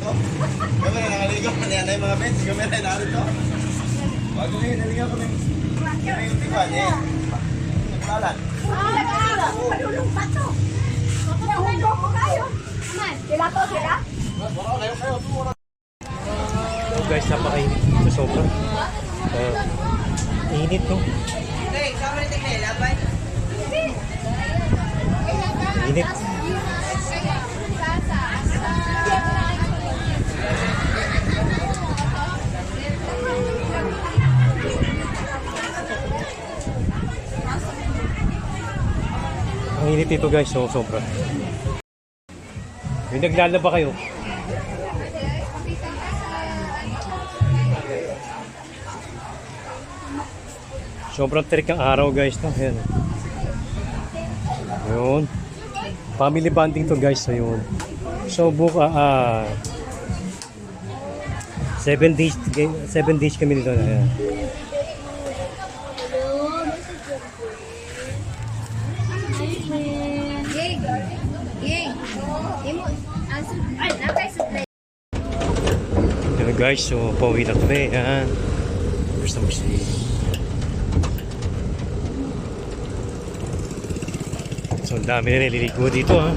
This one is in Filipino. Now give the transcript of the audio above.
Kami na nakaligo. Nanay mga bench. Kami na narito. Bago ngayon, naligaw ko ng yung tiba niya. Naglalan. Padulong pa to. Nahulog ko kayo. Sila to, sila? So guys, napakainit dito sobra. Init no? Init. Ang init dito guys, so sobra. Yung naglalaba kayo. Sobrang terik ang araw guys, no? Ayan. Ayun. Family bonding to guys, ayun. So buka 7 days kami dito. Ayan. Ayan guys, so pauwi na kami. Ayan. First time si so, ang dami na nililigo dito ha.